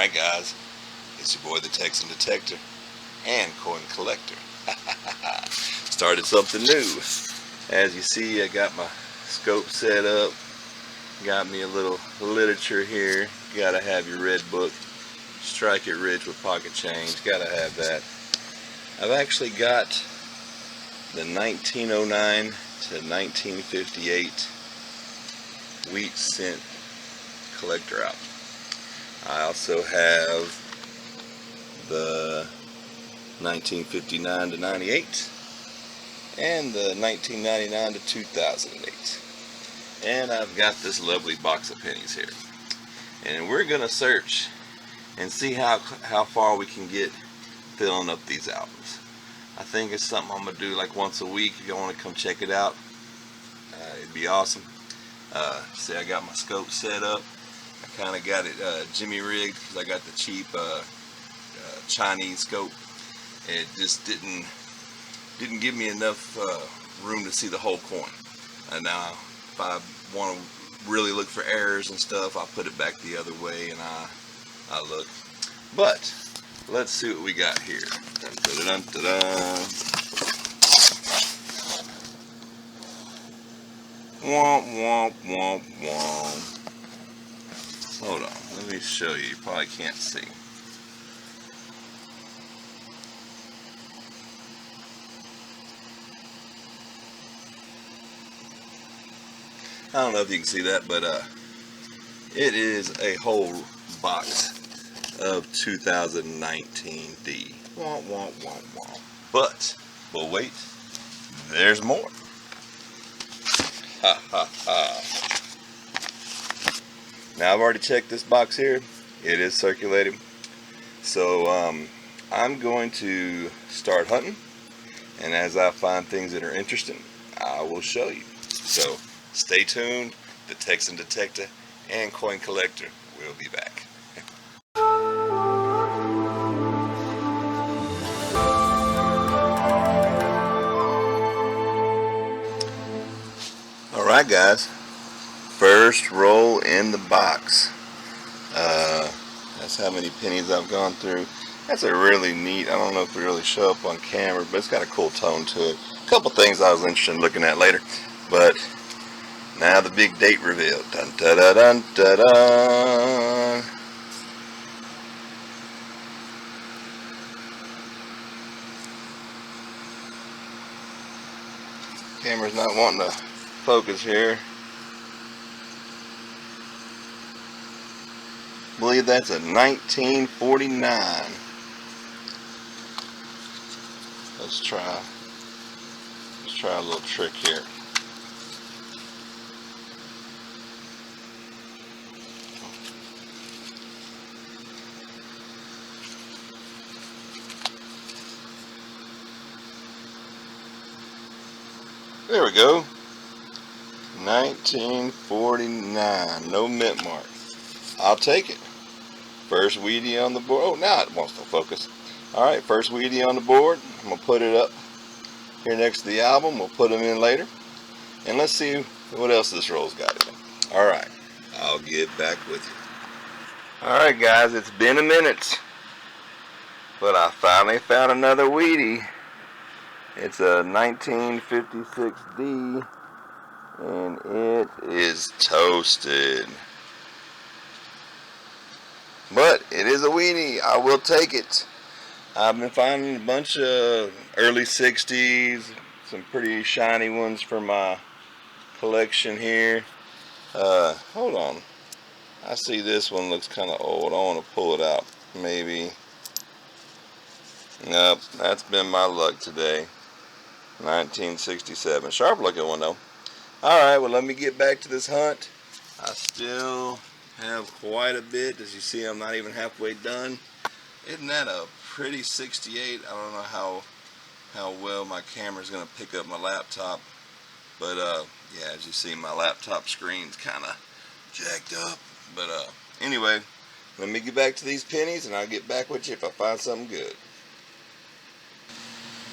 Alright guys, it's your boy the Texan Detector and Coin Collector. Started something new. As you see, I got my scope set up, got me a little literature here. You gotta have your red book, strike it rich with pocket change, gotta have that. I've actually got the 1909 to 1958 wheat cent collector out. I also have the 1959 to 98 and the 1999 to 2008. And I've got this lovely box of pennies here. And we're gonna search and see how far we can get filling up these albums. I think it's something I'm gonna do like once a week. If you want to come check it out, it'd be awesome. See, I got my scope set up. I kind of got it jimmy rigged because I got the cheap Chinese scope. It just didn't give me enough room to see the whole coin. And now, if I want to really look for errors and stuff, I put it back the other way and I look. But let's see what we got here. Dun, dun, dun, dun, dun. Womp, womp, womp, womp. Hold on, let me show you. You probably can't see. I don't know if you can see that, but it is a whole box of 2019 D. Womp, womp, womp, womp. But wait, there's more. Ha ha ha. Now I've already checked this box here. It is circulating. So I'm going to start hunting, and as I find things that are interesting, I will show you. So stay tuned. The Texan Detector and Coin Collector will be back. Alright guys, first roll in the box. That's how many pennies I've gone through. That's a really neat, I don't know if we really show up on camera, but it's got a cool tone to it. A couple things I was interested in looking at later, but now the big date reveal. Dun da da dun da da. Camera's not wanting to focus here. I believe that's a 1949. Let's try a little trick here. There we go. 1949. No mint mark. I'll take it. First weedy on the board. Oh, now it wants to focus. Alright, first weedy on the board. I'm going to put it up here next to the album. We'll put them in later. And let's see what else this roll's got in it. Alright, I'll get back with you. Alright guys, it's been a minute, but I finally found another weedy. It's a 1956D, and it is toasted. But it is a weenie. I will take it. I've been finding a bunch of early 60s, some pretty shiny ones for my collection here. Hold on. I see this one looks kind of old. I want to pull it out. Maybe. Nope, that's been my luck today. 1967. Sharp looking one though. Alright, well let me get back to this hunt. I still have quite a bit. As you see, I'm not even halfway done. Isn't that a pretty 68? I don't know how well my camera's gonna pick up my laptop, but yeah, as you see, my laptop screen's kind of jacked up. But anyway, let me get back to these pennies and I'll get back with you if I find something good.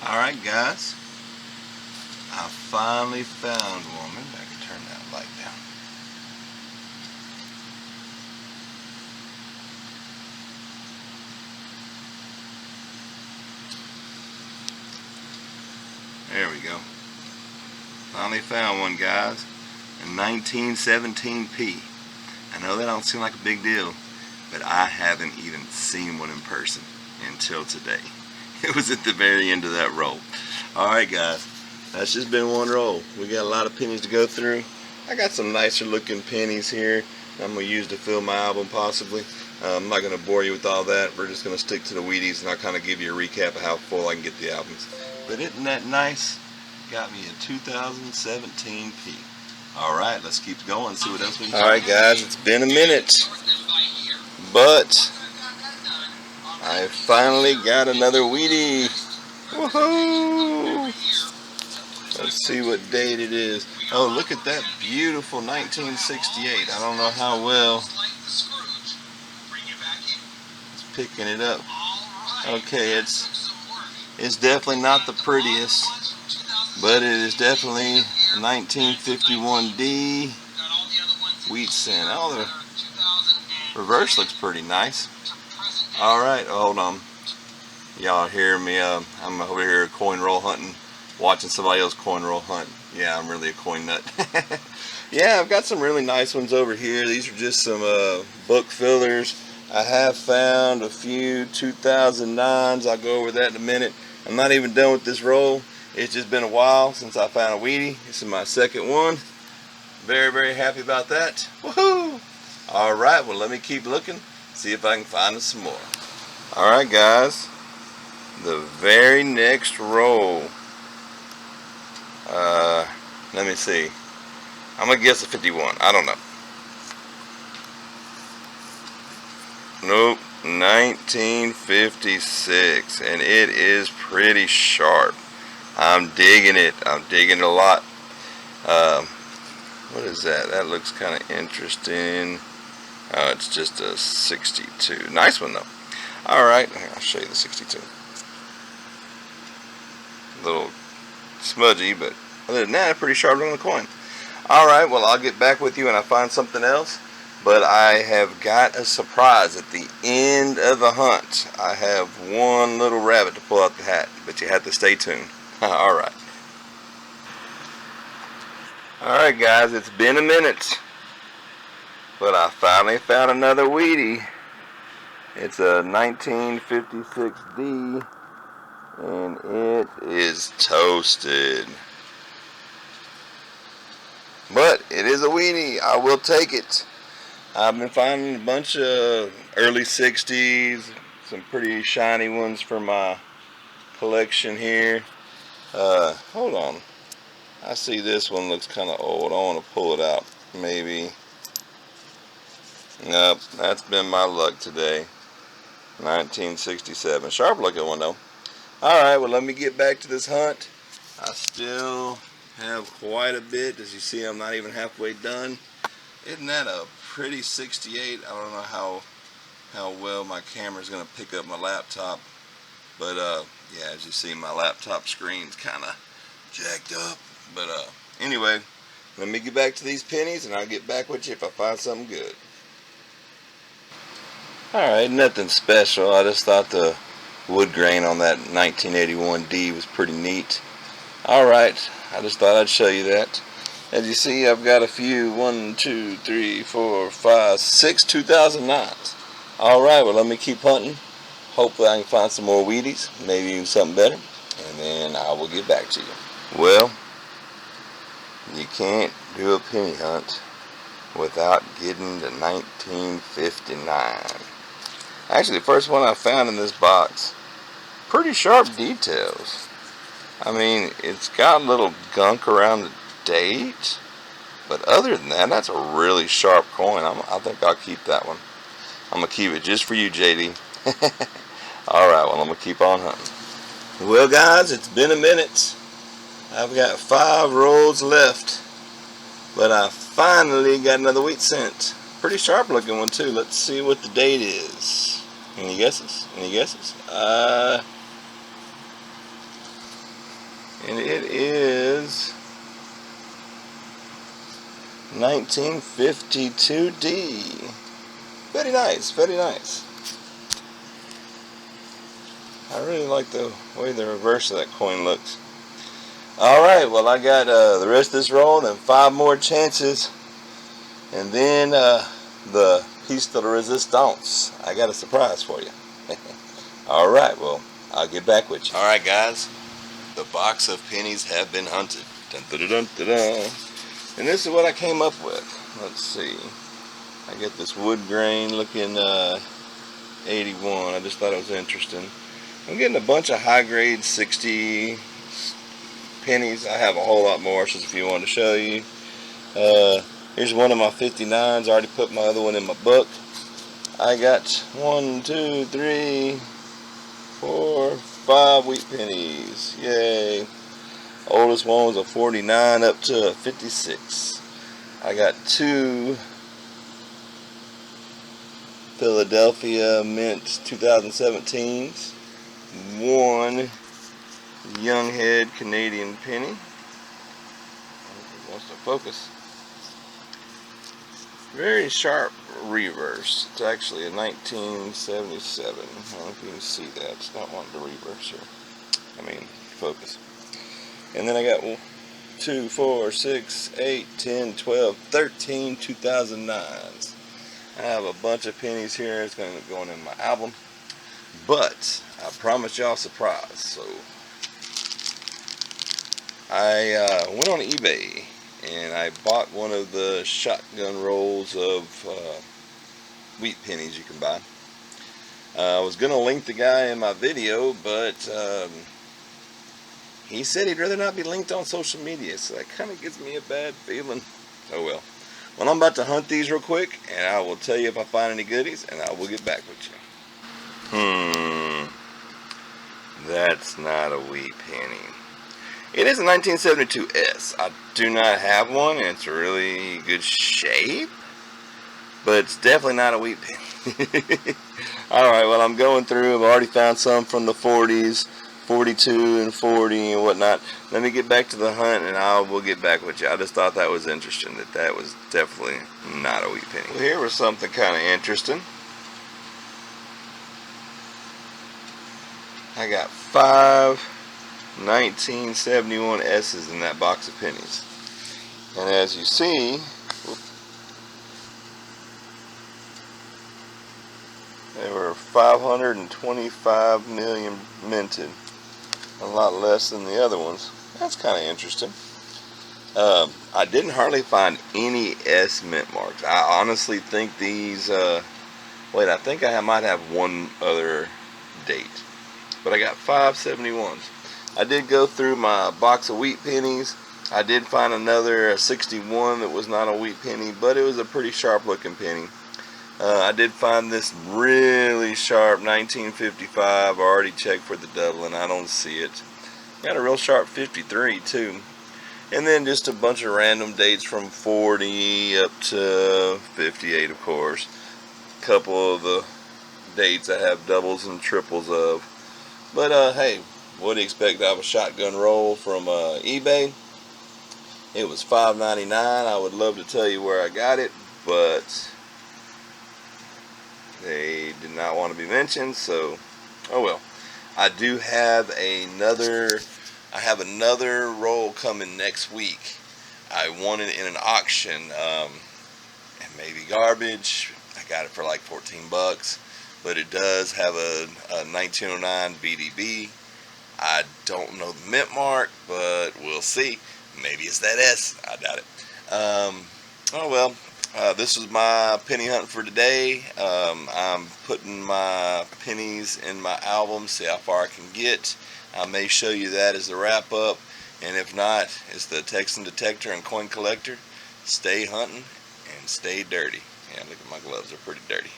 Alright guys, I finally found one. Maybe I can turn that light down. There we go. Finally found one, guys. A 1917P. I know that don't seem like a big deal, but I haven't even seen one in person until today. It was at the very end of that roll. Alright guys, that's just been one roll. We got a lot of pennies to go through. I got some nicer looking pennies here I'm going to use to fill my album possibly. I'm not going to bore you with all that. We're just going to stick to the Wheaties, and I'll kind of give you a recap of how full I can get the albums. But isn't that nice? Got me a 2017P. Alright, let's keep going and see what else we can do. Alright guys, it's been a minute, but I finally got another Wheatie. Woohoo! Let's see what date it is. Oh, look at that beautiful 1968. I don't know how well it's picking it up. Okay, it's definitely not the prettiest, but it is definitely a 1951D wheat cent. Oh, the reverse looks pretty nice. Alright, hold on. Y'all hear me? I'm over here coin roll hunting, watching somebody else coin roll hunt. Yeah, I'm really a coin nut. Yeah, I've got some really nice ones over here. These are just some book fillers. I have found a few 2009s. I'll go over that in a minute. I'm not even done with this roll. It's just been a while since I found a Wheatie. This is my second one. Very, very happy about that. Woohoo! Alright, well let me keep looking, see if I can find some more. Alright guys, the very next roll. Let me see. I'm going to guess a 51. I don't know. Nope. 1956. And it is pretty sharp. I'm digging it. I'm digging it a lot. What is that? That looks kind of interesting. Oh, it's just a 62. Nice one though. Alright. I'll show you the 62. A little smudgy, but other than that, pretty sharp on the coin. Alright, well I'll get back with you when I find something else, but I have got a surprise at the end of the hunt. I have one little rabbit to pull out the hat, but you have to stay tuned. Alright. Alright guys, it's been a minute, but I finally found another Wheatie. It's a 1956D, and it is toasted. But it is a Wheatie. I will take it. I've been finding a bunch of early 60s, some pretty shiny ones for my collection here. Hold on. I see this one looks kind of old. I want to pull it out. Maybe. Nope, that's been my luck today. 1967. Sharp looking one though. Alright, well let me get back to this hunt. I still have quite a bit. As you see, I'm not even halfway done. Isn't that a pretty 68? I don't know how well my camera's going to pick up my laptop, but yeah, as you see, my laptop screen's kind of jacked up. But anyway, let me get back to these pennies, and I'll get back with you if I find something good. Alright, nothing special. I just thought the wood grain on that 1981D was pretty neat. Alright, I just thought I'd show you that. As you see, I've got a few 1, 2, 3, 4, 5, 6 2009s. Alright, well let me keep hunting. Hopefully I can find some more Wheaties, maybe even something better, and then I will get back to you. Well, you can't do a penny hunt without getting to 1959. Actually, the first one I found in this box, pretty sharp details. I mean, it's got a little gunk around the date, but other than that, that's a really sharp coin. I think I'll keep that one. I'm going to keep it just for you, JD. Alright, well, I'm going to keep on hunting. Well, guys, it's been a minute. I've got 5 rolls left, but I finally got another wheat cent. Pretty sharp looking one, too. Let's see what the date is. Any guesses? Any guesses? And it is 1952D. Very nice, very nice. I really like the way the reverse of that coin looks. Alright, well I got the rest of this roll and 5 more chances. And then the piece de la resistance. I got a surprise for you. Alright, well, I'll get back with you. Alright guys, the box of pennies have been hunted. Dun, dun, dun, dun, dun. And this is what I came up with. Let's see. I get this wood grain looking 81. I just thought it was interesting. I'm getting a bunch of high grade 60 pennies. I have a whole lot more, just if you want to show you. Here's one of my 59s. I already put my other one in my book. I got 1, 2, 3, 4, 5 wheat pennies. Yay. Oldest one was a 49 up to a 56. I got 2 Philadelphia Mint 2017s. 1 Young Head Canadian penny. Wants to focus. Very sharp reverse. It's actually a 1977. I don't know if you can see that. It's not wanting to reverse here. I mean, focus. And then I got 2, 4, 6, 8, 10, 12, 13 2009s. I have a bunch of pennies here. It's going to go in my album. But I promised y'all a surprise. So I went on eBay and I bought one of the shotgun rolls of wheat pennies you can buy. I was going to link the guy in my video, but he said he'd rather not be linked on social media, so that kind of gives me a bad feeling. Oh well. Well, I'm about to hunt these real quick, and I will tell you if I find any goodies, and I will get back with you. That's not a wheat penny. It is a 1972 S. I do not have one, and it's really good shape, but it's definitely not a wheat penny. Alright, well, I'm going through. I've already found some from the 40s, 42 and 40 and whatnot. Let me get back to the hunt, and I will get back with you. I just thought that was interesting, that was definitely not a wheat penny. Well, here was something kind of interesting. I got 5 1971 S's in that box of pennies. And as you see, there were 525 million minted. A lot less than the other ones. That's kind of interesting. I didn't hardly find any S mint marks. I honestly think these, wait, I think I might have one other date. But I got 5 71s. I did go through my box of wheat pennies. I did find another 61 that was not a wheat penny, but it was a pretty sharp looking penny. I did find this really sharp 1955. I already checked for the doubling. I don't see it. Got a real sharp 53 too. And then just a bunch of random dates from 40 up to 58, of course. A couple of the dates I have doubles and triples of. But hey, what do you expect out of a shotgun roll from eBay? It was $5.99. I would love to tell you where I got it, but they did not want to be mentioned, so oh well. I do have another roll coming next week. I won it in an auction. It may be garbage. I got it for like 14 bucks, but it does have a 1909 BDB. I don't know the mint mark, but we'll see. Maybe it's that S. I doubt it. Oh well. This was my penny hunt for today. I'm putting my pennies in my album, see how far I can get. I may show you that as the wrap up, and if not, it's the Texan Detector and Coin Collector. Stay hunting and stay dirty. Yeah, look at my gloves, they're pretty dirty.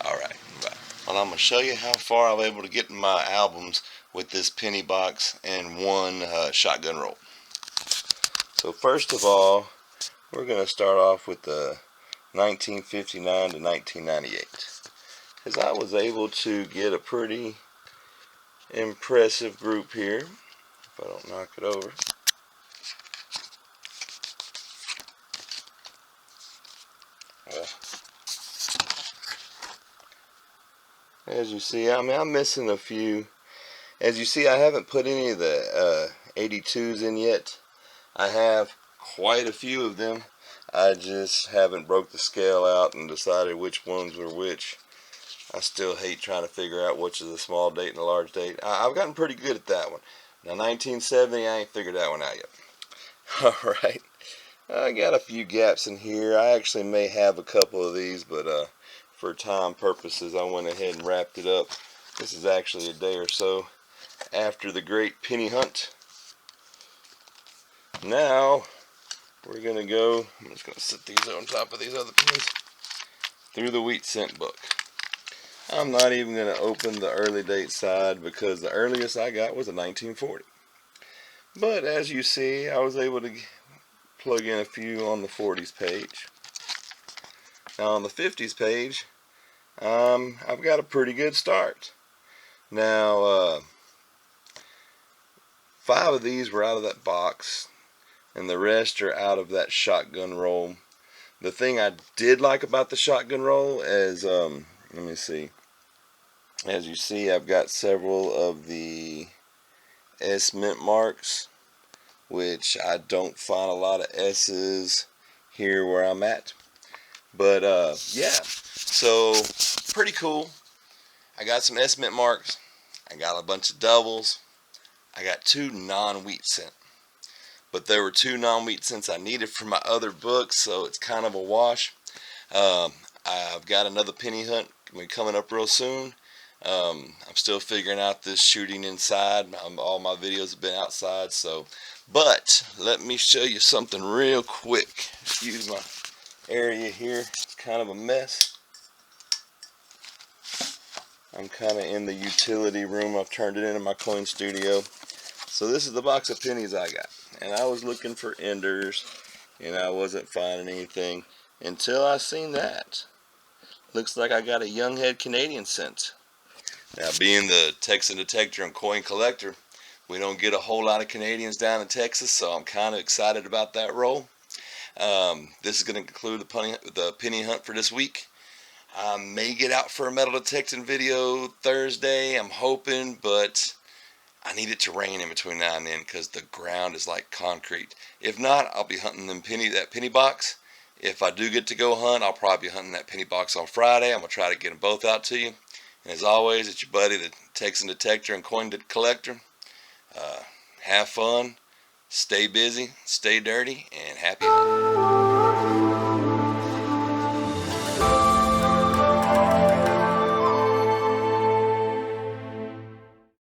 Alright, bye. Well, I'm going to show you how far I'm able to get in my albums with this penny box and one shotgun roll. So first of all, we're going to start off with the 1959 to 1998, because I was able to get a pretty impressive group here, if I don't knock it over. As you see, I mean, I'm missing a few. As you see, I haven't put any of the 82s in yet. I have quite a few of them. I just haven't broke the scale out and decided which ones were which. I still hate trying to figure out which is a small date and a large date. I've gotten pretty good at that one. Now 1970, I ain't figured that one out yet. Alright, I got a few gaps in here. I actually may have a couple of these, but for time purposes I went ahead and wrapped it up. This is actually a day or so after the great penny hunt. Now we're going to go, I'm just going to set these on top of these other pennies, through the wheat cent book. I'm not even going to open the early date side because the earliest I got was a 1940. But as you see, I was able to plug in a few on the 40s page. Now on the 50s page, I've got a pretty good start. Now, 5 of these were out of that box, and the rest are out of that shotgun roll. The thing I did like about the shotgun roll is, let me see. As you see, I've got several of the S mint marks, which I don't find a lot of S's here where I'm at. But yeah, so pretty cool. I got some S mint marks. I got a bunch of doubles. I got 2 non-wheat cent. But there were 2 non-wheat cents I needed for my other books, so it's kind of a wash. I've got another penny hunt coming up real soon. I'm still figuring out this shooting inside. All my videos have been outside, so. But let me show you something real quick. Excuse my area here. It's kind of a mess. I'm kind of in the utility room. I've turned it into my coin studio. So this is the box of pennies I got. And I was looking for enders, and I wasn't finding anything until I seen that. Looks like I got a young head Canadian cent. Now, being the Texan detector and coin collector, we don't get a whole lot of Canadians down in Texas, so I'm kind of excited about that roll. This is going to conclude the penny hunt for this week. I may get out for a metal detecting video Thursday, I'm hoping, but I need it to rain in between now and then because the ground is like concrete. If not, I'll be hunting that penny box. If I do get to go hunt, I'll probably be hunting that penny box on Friday. I'm going to try to get them both out to you. And as always, it's your buddy, the Texan detector and coin collector. Have fun, stay busy, stay dirty, and happy hunting.